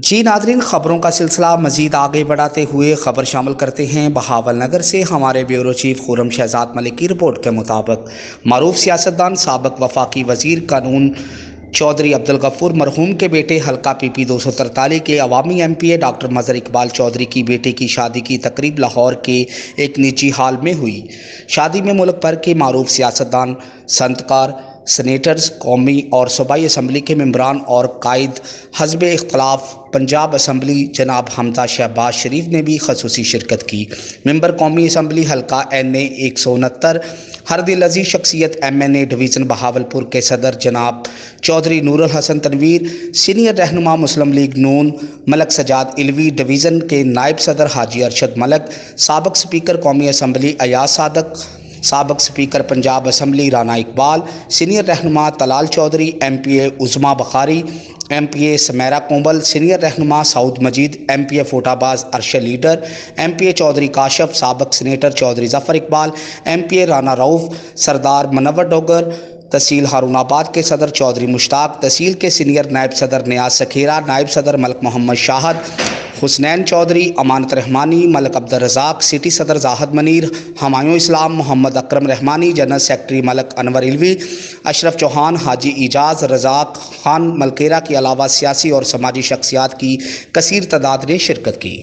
जी नाजरीन, खबरों का सिलसिला मजीद आगे बढ़ाते हुए खबर शामिल करते हैं बहावल नगर से। हमारे ब्यूरो चीफ खुर्रम शहजाद मलिक की रिपोर्ट के मुताबिक मरूफ सियासतदान साबिक वफाकी वजीर कानून चौधरी अब्दुल गफूर मरहूम के बेटे हल्का PP 243 के अवामी MPA डॉक्टर मजहर इकबाल चौधरी की बेटे की शादी की तकरीब लाहौर के एक निजी हाल में हुई। शादी में मुल्क भर के मारूफ सियासतदान, संतकार, सेनेटर्स, कौमी और सूबाई असम्बली के मेम्बरान और कायद हज़ब इख्तलाफ पंजाब असम्बली जनाब हमदा शहबाज शरीफ ने भी खसूसी शिरकत की। मेंबर कौमी असम्बली हल्का NA 169 हर दिल अजीज शख्सियत MNA डिवीज़न बहावलपुर के सदर जनाब चौधरी नूरुल हसन तनवीर, सीनियर रहनुमा मुस्लिम लीग नून मलक सजाद इलवी, डिवीज़न के नायब सदर हाजी अरशद मलक, साबिक स्पीकर कौमी असम्बली अयाज सादक, साबिक speaker Punjab assembly Rana Iqbal, senior रहनुमा तलाल चौधरी, MPA उज़मा बखारी, MPA समेरा कोंबल, सीनियर रहनुमा सऊद मजीद, MPA फोटाबाज Arshad leader, MPA Chaudhary काशफ, साबिक सीनेटर चौधरी जफ़र इकबाल, MPA राना रऊफ़, सरदार मनवर डोगर, तहसील हारूनाबाद के सदर चौधरी मुश्ताक, तहसील के सीनियर नायब सदर नियाज सखेरा, नायब सदर मलक मोहम्मद शाहद, हुसनैन चौधरी, अमानत रहमानी, मलक अब्दुल रज़ाक, सिटी सदर जाहद मनीर, हमायूं इस्लाम, मोहम्मद अकरम रहमानी, जनरल सेक्रेटरी मलक अनवर इलवी, अशरफ चौहान, हाजी इजाज़, रज़ाक खान मलकेरा के अलावा सियासी और समाजी शख्सियात की कसीर तादाद ने शिरकत की।